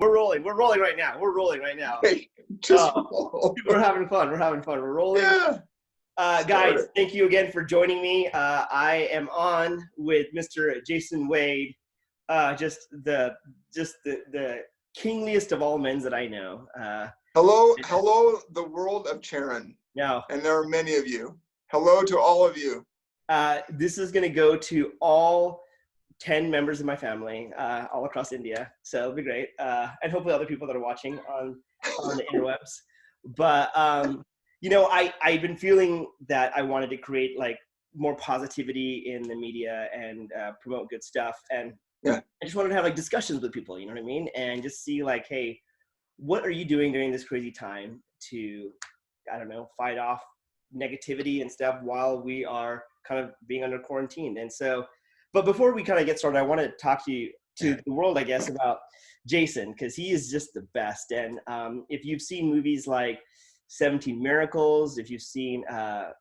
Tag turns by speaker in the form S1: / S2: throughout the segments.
S1: We're rolling. We're rolling right now. We're rolling right now.
S2: Hey, just roll.
S1: We're having fun. We're having fun. We're rolling.
S2: Yeah.
S1: Guys, thank you again for joining me. I am on with Mr. Jasen Wade, just the kingliest of all men that I know.
S2: Hello, the world of Charan.
S1: Now,
S2: and there are many of you. Hello to all of you.
S1: This is going to go to all 10 members of my family all across India, so it'll be great, and hopefully other people that are watching on the interwebs. But I've been feeling that I wanted to create like more positivity in the media and promote good stuff, and I just wanted to have like discussions with people, you know what I mean, and just see like, hey, what are you doing during this crazy time to, I don't know, fight off negativity and stuff while we are kind of being under quarantine. And so, but before we kind of get started, I want to talk to you, to the world, I guess, about Jasen, because he is just the best. And if you've seen movies like 17 Miracles, if you've seen, oh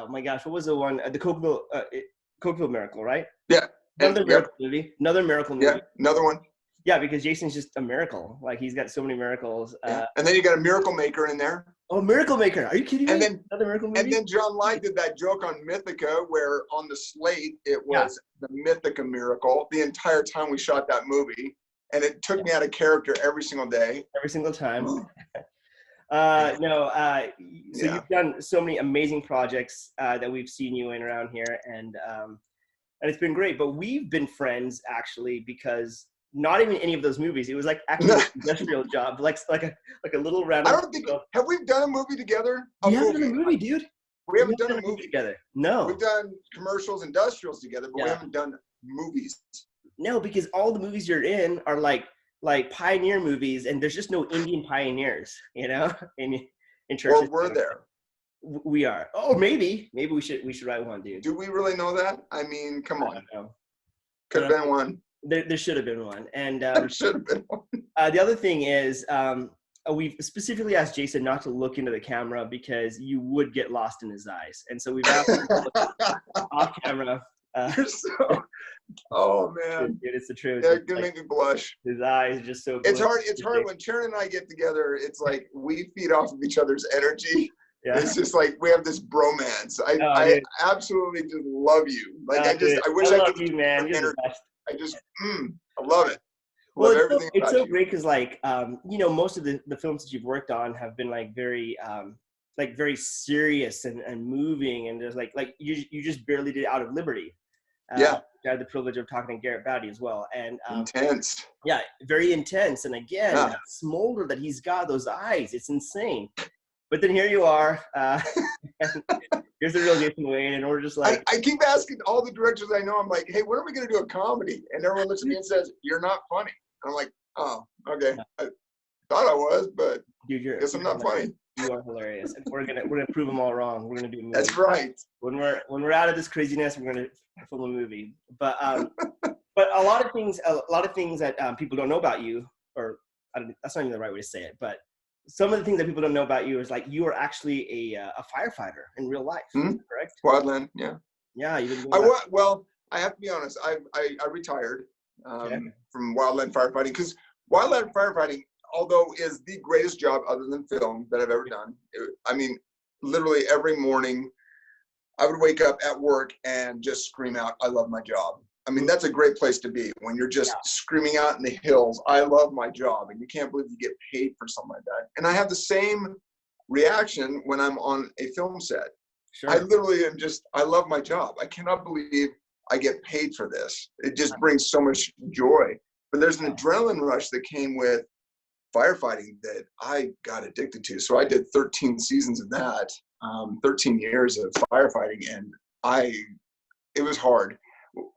S1: my gosh, what was the one? The Cokeville Miracle, right?
S2: Yeah.
S1: Another miracle movie. Another miracle movie.
S2: Yeah, another one.
S1: Yeah, because Jasen's just a miracle. Like, he's got so many miracles.
S2: And then you got a miracle maker in there.
S1: Oh, Miracle Maker. Are you kidding me?
S2: And then,
S1: another miracle movie?
S2: And then John Light did that joke on Mythica where on the slate it was the Mythica Miracle the entire time we shot that movie. And it took me out of character every single day.
S1: Every single time. So you've done so many amazing projects that we've seen you in around here. And it's been great. But we've been friends, actually, because not even any of those movies. It was like actually an industrial job, like a little random.
S2: I don't think. Have we done a movie together?
S1: We haven't done a movie, dude.
S2: We haven't done a movie
S1: together. No.
S2: We've done commercials, industrials together, but we haven't done movies.
S1: No, because all the movies you're in are like pioneer movies, and there's just no Indian pioneers, you know. In terms of
S2: we're there.
S1: We are. Oh, maybe we should write one, dude.
S2: Do we really know that? I mean, come on.
S1: Know.
S2: Could have been one.
S1: There should have been one. And
S2: there should have been one.
S1: The other thing is, we've specifically asked Jasen not to look into the camera because you would get lost in his eyes. And so we've asked him to look off camera.
S2: You're so, oh man.
S1: Dude, it's the truth.
S2: Yeah, it's gonna make me blush.
S1: His eyes are just so
S2: It's hard when Charan and I get together. It's like we feed off of each other's energy. Yeah. It's just like we have this bromance. I absolutely just love you. Like I wish I could
S1: you, man. You're the best.
S2: I love it.
S1: Well, it's so great because like most of the films that you've worked on have been like very serious and moving, and there's like you just barely did Out of Liberty. I had the privilege of talking to Garrett Bowdy as well, and
S2: intense. Yeah,
S1: very intense. And again, that smolder that he's got, those eyes, it's insane. But then here you are. Here's the real Jasen Wade, and we're just like...
S2: I keep asking all the directors I know, I'm like, hey, when are we going to do a comedy? And everyone looks at me and says, you're not funny. And I'm like, oh, okay. I thought I was, but I guess I'm not funny.
S1: You are hilarious. And we're gonna prove them all wrong. We're going to do a movie.
S2: That's right.
S1: When we're out of this craziness, we're going to film a movie. But a lot of things that people don't know about you, or that's not even the right way to say it, but some of the things that people don't know about you is like you are actually a firefighter in real life, correct?
S2: Wildland, yeah.
S1: Yeah,
S2: well, I have to be honest. I retired from wildland firefighting because wildland firefighting, although is the greatest job other than film that I've ever done. I mean, literally every morning I would wake up at work and just scream out, "I love my job." I mean, that's a great place to be when you're just screaming out in the hills, I love my job. And you can't believe you get paid for something like that. And I have the same reaction when I'm on a film set. Sure. I literally am I love my job. I cannot believe I get paid for this. It just brings so much joy. But there's an adrenaline rush that came with firefighting that I got addicted to. So I did 13 seasons of that, 13 years of firefighting. And it was hard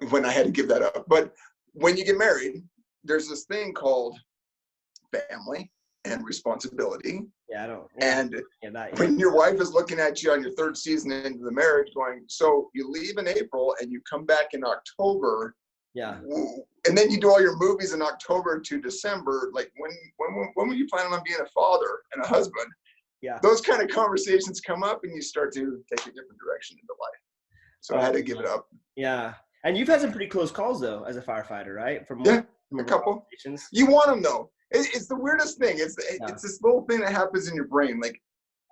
S2: when I had to give that up. But when you get married, there's this thing called family and responsibility. When your wife is looking at you on your third season into the marriage going, so you leave in April and you come back in October. Yeah. And then you do all your movies in October to December. Like when were you planning on being a father and a husband? Yeah. Those kind of conversations come up and you start to take a different direction into life. So I had to give it up.
S1: Yeah. And you've had some pretty close calls, though, as a firefighter, right?
S2: A couple. You want them, though. It's the weirdest thing. It's
S1: Yeah.
S2: this little thing that happens in your brain. Like,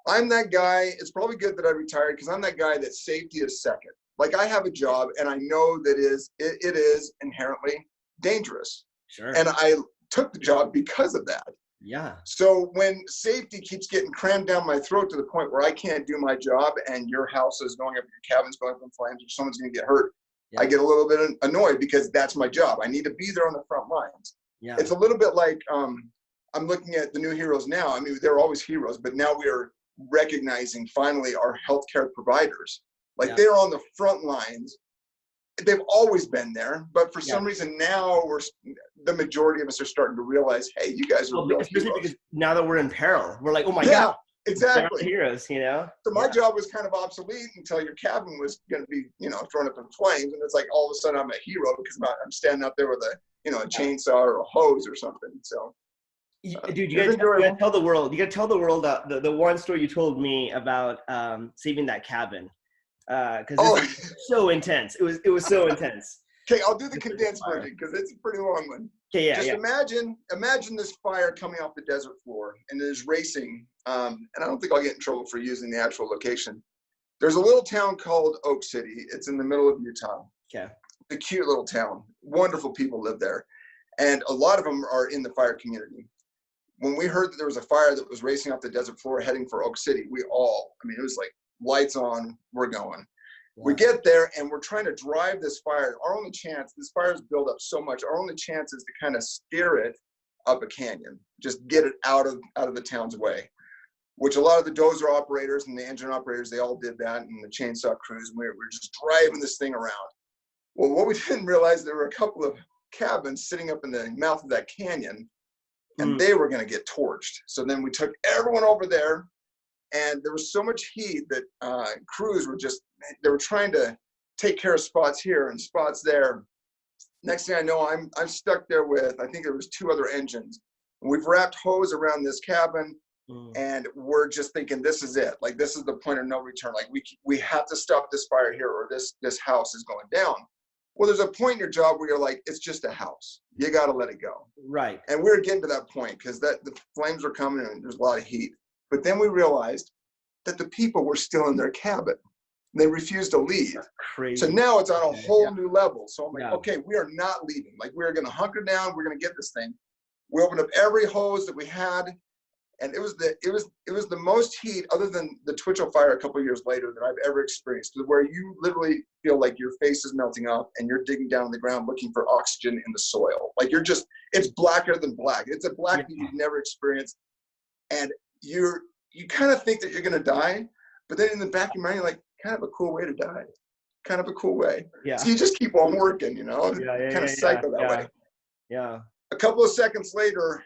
S2: I'm that guy. It's probably good that I retired because I'm that guy that safety is second. Like, I have a job and I know that it is inherently dangerous.
S1: Sure.
S2: And I took the job because of that.
S1: Yeah.
S2: So when safety keeps getting crammed down my throat to the point where I can't do my job and your house is going up, your cabin's going up in flames, or someone's going to get hurt, I get a little bit annoyed because that's my job. I need to be there on the front lines.
S1: Yeah.
S2: It's a little bit like I'm looking at the new heroes now. I mean, they're always heroes, but now we are recognizing finally our healthcare providers. Like, they're on the front lines. They've always been there, but for some reason now the majority of us are starting to realize, hey, you guys are real
S1: especially
S2: heroes.
S1: because now that we're in peril, we're like, oh my God,
S2: exactly,
S1: heroes, you know.
S2: So my job was kind of obsolete until your cabin was going to be, thrown up in flames, and it's like all of a sudden I'm a hero because I'm standing out there with a chainsaw or a hose or something. So,
S1: dude, you gotta tell the world. You gotta tell the world the one story you told me about saving that cabin. Because it's so intense. It was so intense.
S2: Okay, I'll do the condensed version because it's a pretty long one.
S1: Okay, yeah.
S2: Just imagine this fire coming off the desert floor and it is racing. And I don't think I'll get in trouble for using the actual location. There's a little town called Oak City. It's in the middle of Utah.
S1: Okay.
S2: It's a cute little town. Wonderful people live there, and a lot of them are in the fire community. When we heard that there was a fire that was racing off the desert floor heading for Oak City, it was like, lights on, we're going. Yeah. We get there and we're trying to drive this fire. Our only chance, this fire's built up so much, our only chance is to kind of steer it up a canyon, just get it out of the town's way, which a lot of the dozer operators and the engine operators, they all did that, and the chainsaw crews, and we were just driving this thing around. Well, what we didn't realize, there were a couple of cabins sitting up in the mouth of that canyon, and they were going to get torched. So then we took everyone over there. And there was so much heat that crews they were trying to take care of spots here and spots there. Next thing I know, I'm stuck there with, I think there was 2 other engines. And we've wrapped hose around this cabin, and we're just thinking, this is it. Like, this is the point of no return. Like, we have to stop this fire here, or this house is going down. Well, there's a point in your job where you're like, it's just a house. You got to let it go.
S1: Right.
S2: And we were getting to that point because the flames were coming and there's a lot of heat. But then we realized that the people were still in their cabin. They refused to leave.
S1: That's crazy.
S2: So now it's on a whole new level. So I'm like, okay, we are not leaving. Like, we're going to hunker down. We're going to get this thing. We opened up every hose that we had. And it was the most heat, other than the Twitchell fire a couple of years later, that I've ever experienced, where you literally feel like your face is melting off and you're digging down in the ground looking for oxygen in the soil. Like, it's blacker than black. It's a black that you've never experienced. And you kind of think that you're going to die, but then in the back of your mind, you're like, kind of a cool way to die. Kind of a cool way. Yeah. So you just keep on working, kind of psycho that way.
S1: Yeah.
S2: A couple of seconds later,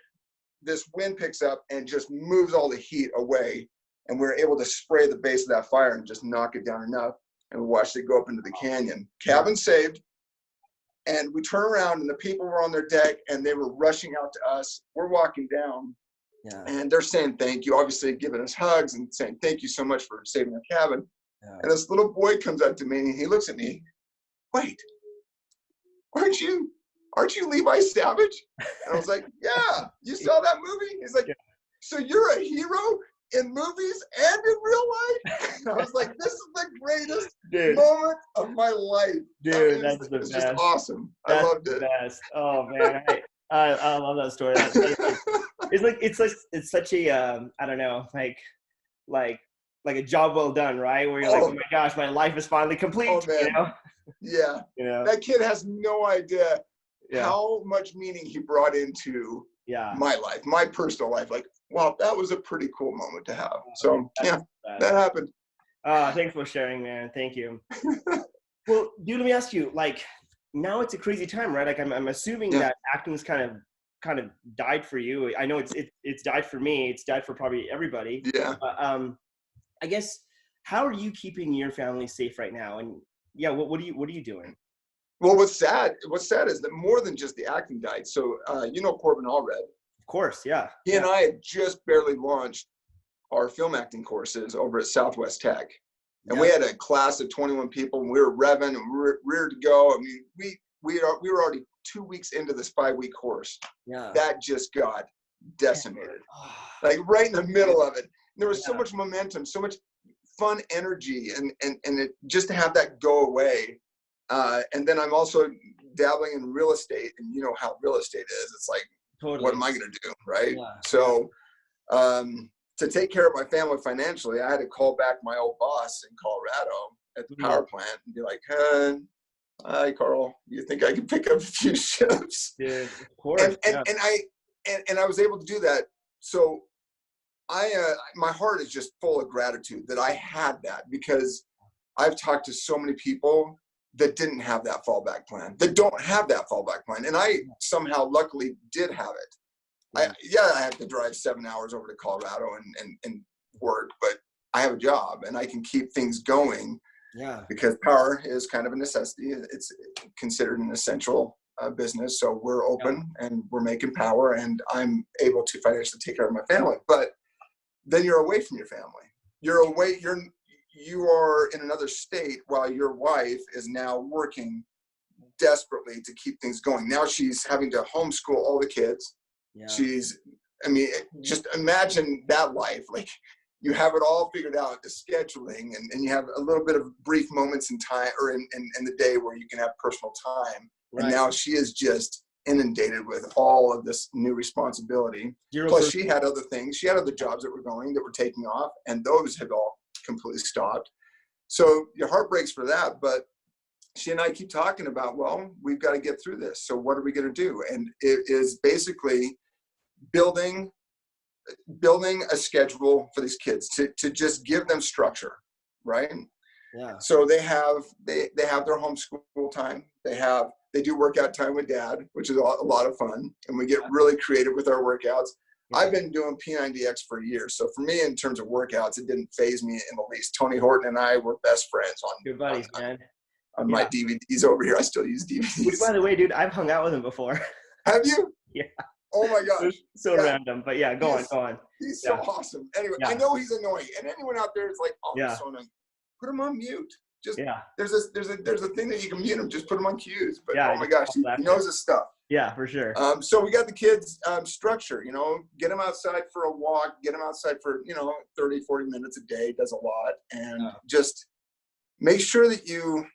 S2: this wind picks up and just moves all the heat away. And we're able to spray the base of that fire and just knock it down enough. And we watched it go up into the canyon. Cabin saved. And we turn around and the people were on their deck and they were rushing out to us. We're walking down. Yeah. And they're saying thank you, obviously giving us hugs and saying thank you so much for saving our cabin. Yeah. And this little boy comes up to me and he looks at me. Wait, aren't you Levi Savage? And I was like, yeah, you saw that movie? He's like, so you're a hero in movies and in real life? And I was like, this is the greatest moment of my life.
S1: Dude, that's the best.
S2: It's just awesome. I loved it.
S1: Best. Oh man, I love that story. It's such a I don't know, like a job well done, right? Where you're like, oh my gosh, my life is finally complete.
S2: Oh man. Yeah. That kid has no idea how much meaning he brought into my life, my personal life. Like, wow, that was a pretty cool moment to have. So that happened.
S1: Thanks for sharing, man. Thank you. Well, dude, let me ask you, like, now it's a crazy time, right? Like, I'm assuming that acting's kind of died for you. I know it's died for me. It's died for probably everybody.
S2: Yeah.
S1: I guess, how are you keeping your family safe right now? And what are you doing?
S2: Well, what's sad is that more than just the acting died. So, Corbin Allred.
S1: Of course, yeah.
S2: He and I had just barely launched our film acting courses over at Southwest Tech. And we had a class of 21 people, and we were revving and we were ready to go. I mean, we were already 2 weeks into this 5-week course. Yeah. That just got decimated, like right in the middle of it. And there was so much momentum, so much fun energy, and it just to have that go away. And then I'm also dabbling in real estate, and you know how real estate is. It's like, what am I going to do, right? So to take care of my family financially, I had to call back my old boss in Colorado at the power plant and be like, hi, Carl, you think I can pick up a few shifts?
S1: Yeah, of course.
S2: And I was able to do that. So my heart is just full of gratitude that I had that, because I've talked to so many people that didn't have that fallback plan, that don't have that fallback plan. And I somehow luckily did have it. I have to drive 7 hours over to Colorado and work, but I have a job and I can keep things going. Yeah. Because power is kind of a necessity. It's considered an essential business. So we're open and we're making power, and I'm able to financially take care of my family. But then you're away from your family. You are in another state while your wife is now working desperately to keep things going. Now she's having to homeschool all the kids. Yeah. Just imagine that life. Like, you have it all figured out, the scheduling, and you have a little bit of brief moments in time or in the day where you can have personal time. Right. And now she is just inundated with all of this new responsibility. Plus she had other things. She had other jobs that were taking off, and those had all completely stopped. So your heart breaks for that. But she and I keep talking about, well, we've got to get through this. So what are we going to do? And it is basically building a schedule for these kids to just give them structure, right? Yeah. So they have their homeschool time. They do workout time with dad, which is a lot of fun, and we get really creative with our workouts. Yeah. I've been doing P90X for years, so for me, in terms of workouts, it didn't faze me in the least. Tony Horton and I were best friends on
S1: good buddies, man.
S2: On my DVDs over here. I still use DVDs.
S1: Which, by the way, dude, I've hung out with him before.
S2: Have you?
S1: Yeah.
S2: Oh my gosh.
S1: So random, but yeah, go on.
S2: He's so awesome. Anyway, I know he's annoying, and anyone out there is like, oh, he's so annoying. Put him on mute. Just there's a thing that you can mute him. Just put him on cues. But oh my gosh, he knows his stuff.
S1: Yeah, for sure.
S2: So we got the kids structure. Get them outside for a walk. Get them outside for 30, 40 minutes a day. Does a lot, and just make sure that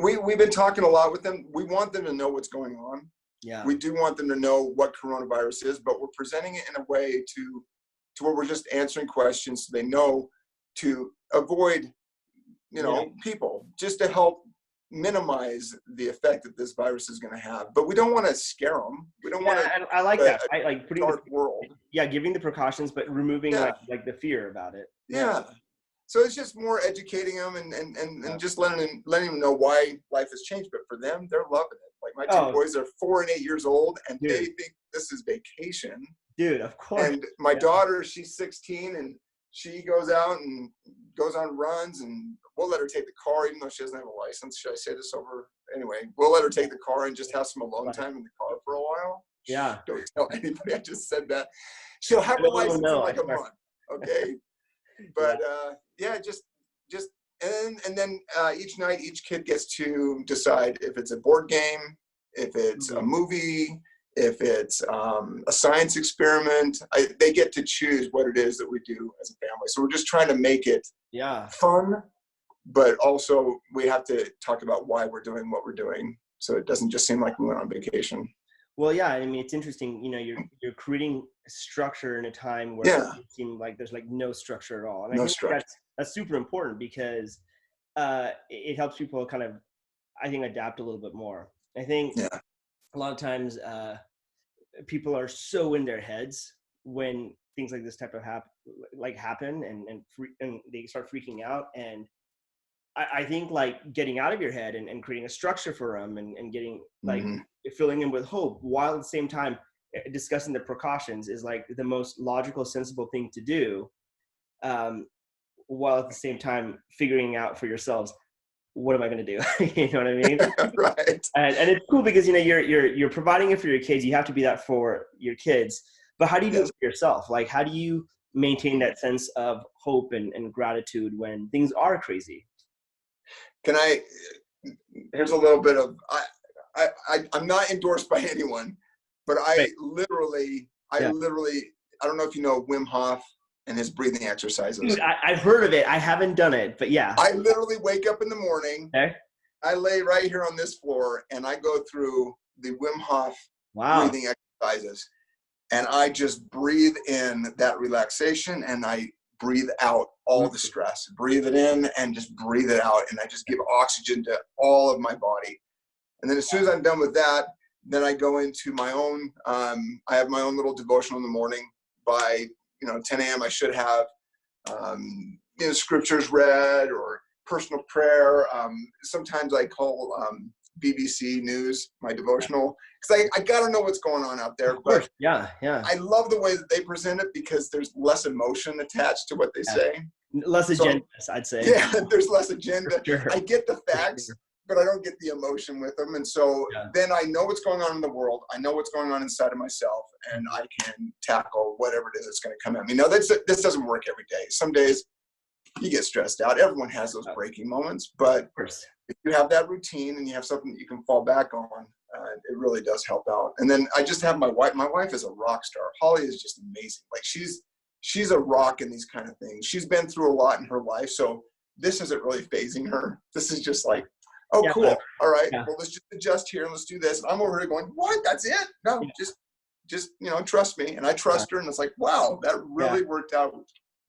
S2: we've been talking a lot with them. We want them to know what's going on. Yeah. We do want them to know what coronavirus is, but we're presenting it in a way to where we're just answering questions so they know to avoid, people, just to help minimize the effect that this virus is going to have. But we don't want to scare them. We don't want to.
S1: I like that. I like putting
S2: dark world.
S1: Yeah, giving the precautions, but removing like the fear about it.
S2: Yeah. So it's just more educating them and just letting them know why life has changed. But for them, they're loving it. Like my two boys are 4 and 8 years old, and they think this is vacation.
S1: Dude, of course.
S2: And my daughter, she's 16, and she goes out and goes on runs, and we'll let her take the car, even though she doesn't have a license. Should I say this over? Anyway, we'll let her take the car and just have some alone time in the car for a while.
S1: Yeah.
S2: Don't tell anybody I just said that. She'll have her license in like a month. Okay. But just and then each night, each kid gets to decide if it's a board game, if it's a movie, if it's a science experiment. They get to choose what it is that we do as a family. So we're just trying to make it fun, but also we have to talk about why we're doing what we're doing, so it doesn't just seem like we went on vacation.
S1: Well, yeah, I mean, it's interesting. You're creating structure in a time where it seems like there's like no structure at all. And I think that's super important, because it helps people kind of, I think, adapt a little bit more. I think a lot of times people are so in their heads when things like this type of happen and they start freaking out. And I think like getting out of your head and creating a structure for them and getting like filling in with hope while at the same time discussing the precautions is like the most logical, sensible thing to do, while at the same time figuring out for yourselves, what am I going to do? You know what I mean?
S2: Right.
S1: And it's cool because, you're providing it for your kids. You have to be that for your kids, but how do you do it for yourself? Like, how do you maintain that sense of hope and gratitude when things are crazy?
S2: Here's a little bit of, I'm not endorsed by anyone, but I literally I literally, I don't know if you know Wim Hof and his breathing exercises.
S1: Dude, I've heard of it. I haven't done it, but yeah.
S2: I literally wake up in the morning.
S1: Okay.
S2: I lay right here on this floor and I go through the Wim Hof breathing exercises. And I just breathe in that relaxation and I breathe out all the stress. Breathe it in and just breathe it out. And I just give oxygen to all of my body. And then as soon as I'm done with that, then I go into my own, I have my own little devotional in the morning. By 10 a.m. I should have scriptures read or personal prayer. Sometimes I call BBC News my devotional because I got to know what's going on out there. But
S1: yeah.
S2: I love the way that they present it because there's less emotion attached to what they say.
S1: Less agenda, I'd say.
S2: Yeah, there's less agenda.
S1: Sure.
S2: I get the facts, but I don't get the emotion with them. And so then I know what's going on in the world. I know what's going on inside of myself, and I can tackle whatever it is that's going to come at me. Now, this doesn't work every day. Some days you get stressed out. Everyone has those breaking moments, but if you have that routine and you have something that you can fall back on, it really does help out. And then I just have my wife. My wife is a rock star. Holly is just amazing. Like she's a rock in these kind of things. She's been through a lot in her life, so this isn't really phasing her. This is just like, oh, cool. All right. Yeah. Well, let's just adjust here and let's do this. And I'm over here going, what? That's it? No, just trust me. And I trust her. And it's like, wow, that really worked out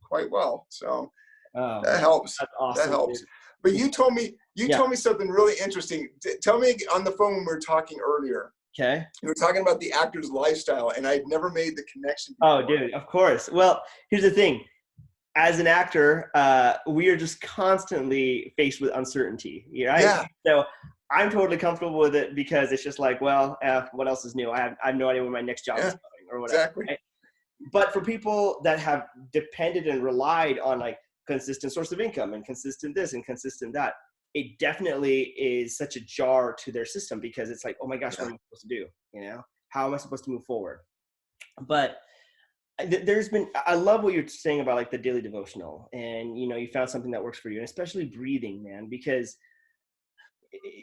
S2: quite well. So that helps.
S1: That's awesome,
S2: that helps.
S1: Dude.
S2: But you told me something really interesting. Tell me on the phone when we were talking earlier.
S1: Okay.
S2: You were talking about the actor's lifestyle, and I'd never made the connection
S1: before. Oh, dude, of course. Well, here's the thing. As an actor, we are just constantly faced with uncertainty, right? Yeah. So I'm totally comfortable with it because it's just like, well, what else is new? I have no idea when my next job is coming or whatever. Exactly. Right? But for people that have depended and relied on like consistent source of income and consistent this and consistent that, it definitely is such a jar to their system because it's like, oh my gosh, what am I supposed to do? How am I supposed to move forward? But I love what you're saying about like the daily devotional and, you found something that works for you, and especially breathing, man, because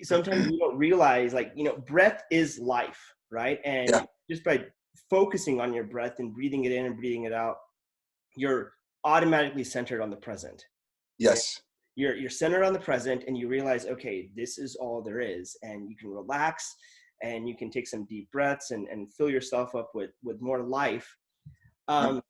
S1: sometimes you don't realize like, breath is life, right? And just by focusing on your breath and breathing it in and breathing it out, you're automatically centered on the present.
S2: Yes.
S1: You're centered on the present and you realize, okay, this is all there is, and you can relax and you can take some deep breaths and fill yourself up with more life. And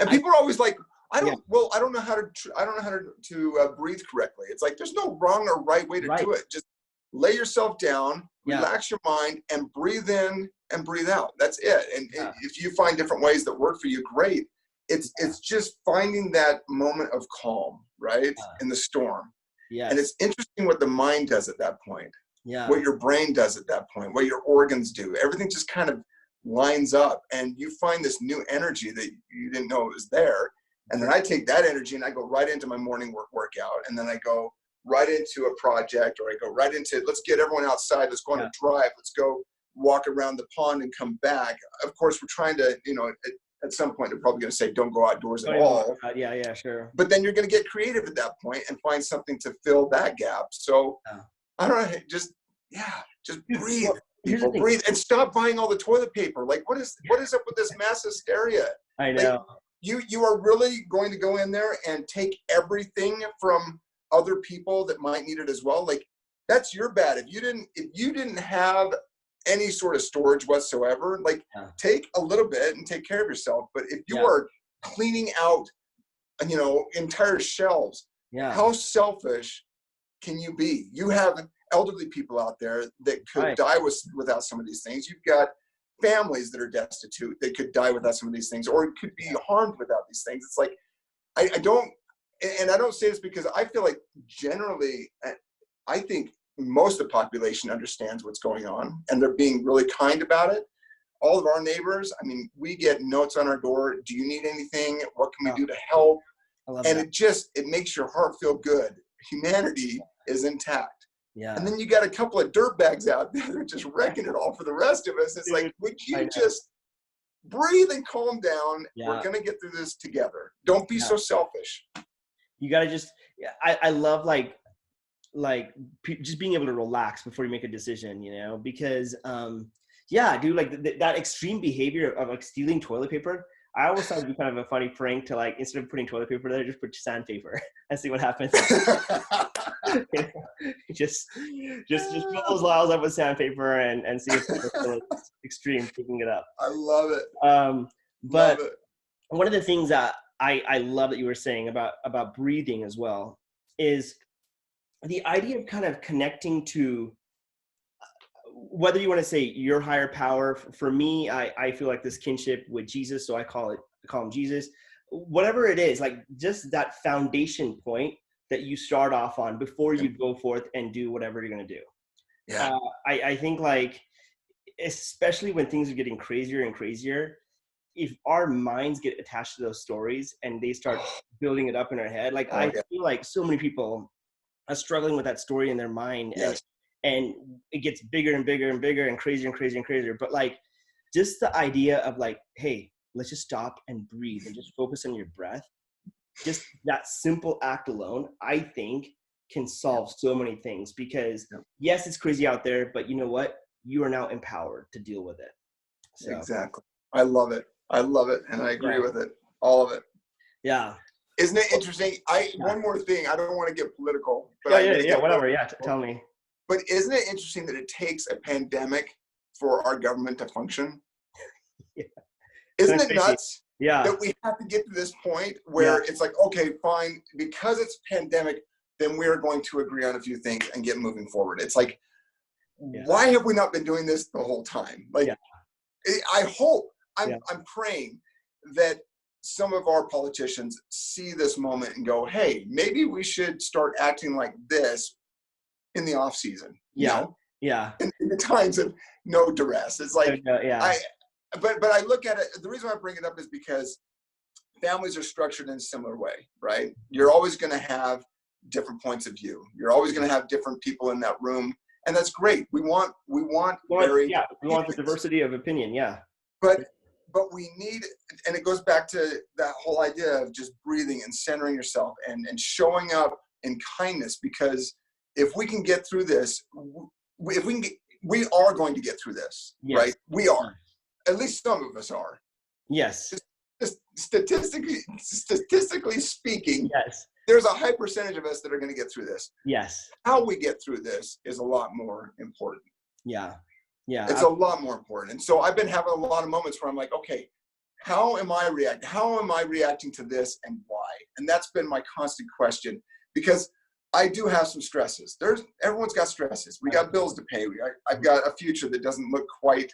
S2: people are always like, I don't know how to breathe correctly. It's like, there's no wrong or right way to do it. Just lay yourself down, relax your mind, and breathe in and breathe out. That's it. And if you find different ways that work for you, great. It's just finding that moment of calm, right? In the storm. Yeah. And it's interesting what the mind does at that point. Yeah. What your brain does at that point, what your organs do. Everything just kind of lines up, and you find this new energy that you didn't know was there. And then I take that energy and I go right into my morning workout, and then I go right into a project, or I go right into, let's get everyone outside, let's go on a drive, let's go walk around the pond and come back. Of course, we're trying to, at some point they're probably going to say don't go outdoors at all.
S1: Yeah, sure.
S2: But then you're going to get creative at that point and find something to fill that gap. So I don't know, just breathe. People breathe and stop buying all the toilet paper. Like, what is up with this mass hysteria?
S1: I know.
S2: Like, you are really going to go in there and take everything from other people that might need it as well. Like, that's your bad. If you didn't have any sort of storage whatsoever, like take a little bit and take care of yourself. But if you are cleaning out, entire shelves, how selfish can you be? You have elderly people out there that could die without some of these things. You've got families that are destitute that could die without some of these things, or could be harmed without these things. It's like, I don't say this because I feel like generally, I think most of the population understands what's going on and they're being really kind about it. All of our neighbors, we get notes on our door. Do you need anything? What can we do to help? And it makes your heart feel good. Humanity is intact. Yeah. And then you got a couple of dirtbags out there that are just wrecking it all for the rest of us. It's like, would you just breathe and calm down? Yeah. We're going to get through this together. Don't be so selfish.
S1: You got to just, I love just being able to relax before you make a decision, because Yeah, dude, like that extreme behavior of like stealing toilet paper. I always thought it'd be kind of a funny prank to like, instead of putting toilet paper there, just put sandpaper and see what happens. You know, just fill those vials up with sandpaper and see if people feel extreme picking it up.
S2: I love it.
S1: But
S2: Love it.
S1: one of the things that I love that you were saying about breathing as well is the idea of kind of connecting to, whether you want to say your higher power. For me, I feel like this kinship with Jesus, so I call him Jesus. Whatever it is, like just that foundation point that you start off on before you go forth and do whatever you're going to do.
S2: Yeah.
S1: I think, like, especially when things are getting crazier and crazier, if our minds get attached to those stories and they start building it up in our head, like I feel like so many people are struggling with that story in their mind.
S2: Yes.
S1: And it gets bigger and bigger and bigger and crazier and crazier and crazier. But like, just the idea of like, hey, let's just stop and breathe and just focus on your breath. Just that simple act alone, I think, can solve so many things, because yes, it's crazy out there, but you know what? You are now empowered to deal with it. So.
S2: Exactly. I love it. And I agree with it. All of it.
S1: Yeah.
S2: Isn't it interesting? One more thing. I don't want to get political, but
S1: whatever. Yeah. Tell me.
S2: But isn't it interesting that it takes a pandemic for our government to function?
S1: Yeah.
S2: Isn't it nuts?
S1: Yeah.
S2: That we have to get to this point where it's like, okay, fine, because it's a pandemic, then we're going to agree on a few things and get moving forward. It's like, why have we not been doing this the whole time? Like, I hope, I'm praying that some of our politicians see this moment and go, hey, maybe we should start acting like this in the off season. You know? In the times of no duress. It's like, but I look at it, the reason why I bring it up is because families are structured in a similar way, right? You're always going to have different points of view. You're always going to have different people in that room, and that's great. We want the
S1: diversity of opinion. Yeah.
S2: But we need, and it goes back to that whole idea of just breathing and centering yourself and showing up in kindness, because if we can get through this, we are going to get through this, right? We are. At least some of us are.
S1: Yes.
S2: Just statistically speaking,
S1: yes,
S2: there's a high percentage of us that are going to get through this.
S1: Yes.
S2: How we get through this is a lot more important.
S1: Yeah. Yeah.
S2: It's a lot more important. And so I've been having a lot of moments where I'm like, okay, how am I reacting? How am I reacting to this, and why? And that's been my constant question, because I do have some stresses. Everyone's got stresses. We got bills to pay. I've got a future that doesn't look quite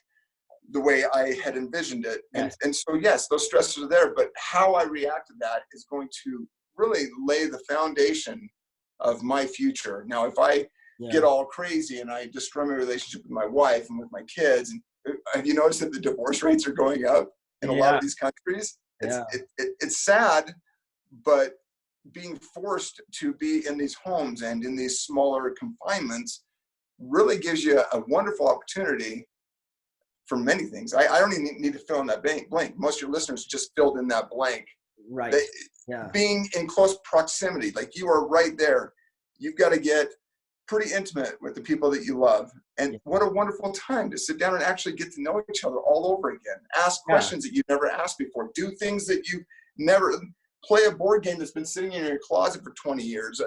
S2: the way I had envisioned it. And so, yes, those stresses are there, but how I react to that is going to really lay the foundation of my future. Now, if I get all crazy and I destroy my relationship with my wife and with my kids, and have you noticed that the divorce rates are going up in a lot of these countries? It's sad, but being forced to be in these homes and in these smaller confinements really gives you a wonderful opportunity for many things. I don't even need to fill in that blank. Most of your listeners just filled in that blank.
S1: Right.
S2: Being in close proximity, like you are right there. You've got to get pretty intimate with the people that you love. And what a wonderful time to sit down and actually get to know each other all over again. Ask questions that you never asked before. Do things that you never, play a board game that's been sitting in your closet for 20 years.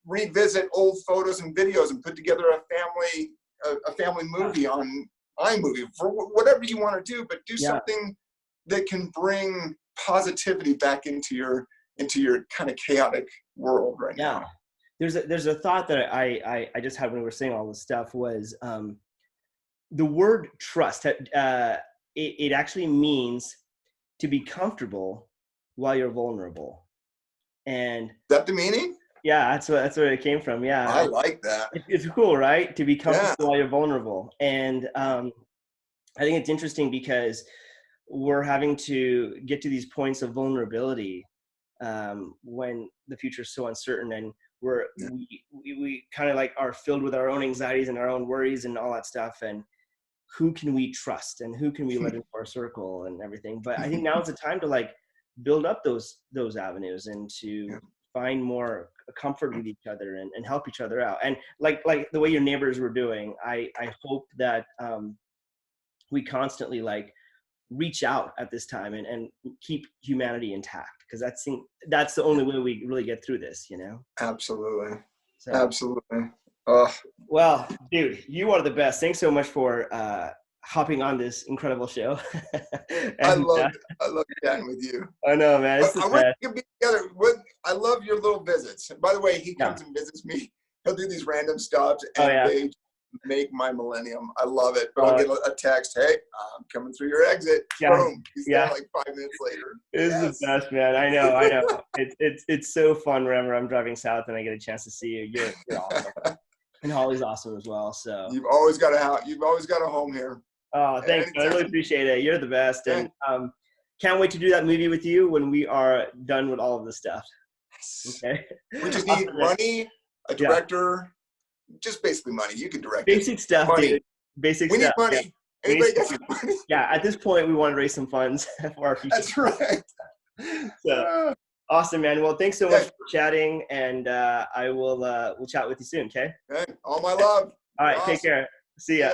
S2: Revisit old photos and videos and put together a family movie on iMovie, for whatever you want to do, but do something that can bring positivity back into your kind of chaotic world right now.
S1: There's a thought that I just had when we were saying all this stuff was the word trust. It actually means to be comfortable while you're vulnerable. And
S2: is that the meaning?
S1: Yeah, that's where it came from. Yeah,
S2: I like that.
S1: It's cool, right? To be comfortable while you're vulnerable. And I think it's interesting because we're having to get to these points of vulnerability when the future is so uncertain, and we kind of like are filled with our own anxieties and our own worries and all that stuff. And who can we trust and who can we let into our circle and everything? But I think now is the time to like build up those avenues and to find more comfort with each other and help each other out. And like the way your neighbors were doing, I hope that we constantly like reach out at this time and keep humanity intact, because that's the only way we really get through this, you know?
S2: Absolutely.
S1: So,
S2: Absolutely.
S1: well, dude, you are the best. Thanks so much for hopping on this incredible show.
S2: I
S1: And,
S2: love chatting with you.
S1: I know, man. It's the
S2: I wish
S1: best.
S2: we could be together. I love your little visits. By the way, he comes
S1: Yeah.
S2: and visits me. He'll do these random stops,
S1: Oh,
S2: and
S1: yeah.
S2: they make my millennium. I love it. But I'll get a text, hey, I'm coming through your exit.
S1: Yeah.
S2: Boom. He's there like 5 minutes later.
S1: It's the best, man. I know. It's so fun whenever I'm driving south and I get a chance to see you. You're awesome. And Holly's awesome as well. So
S2: You've always got a home here.
S1: Oh, thanks. I really appreciate it. You're the best. And can't wait to do that movie with you when we are done with all of this stuff. Okay.
S2: We just need money, a director, just basically money. You can direct
S1: basic stuff,
S2: money.
S1: dude. Basic
S2: we
S1: stuff.
S2: We need money.
S1: Yeah.
S2: Anybody got some money?
S1: Yeah, at this point, we want to raise some funds for our future.
S2: That's right.
S1: So awesome, man. Well, thanks so much for chatting, and we'll chat with you soon, okay?
S2: All my love.
S1: All right, take care. See ya.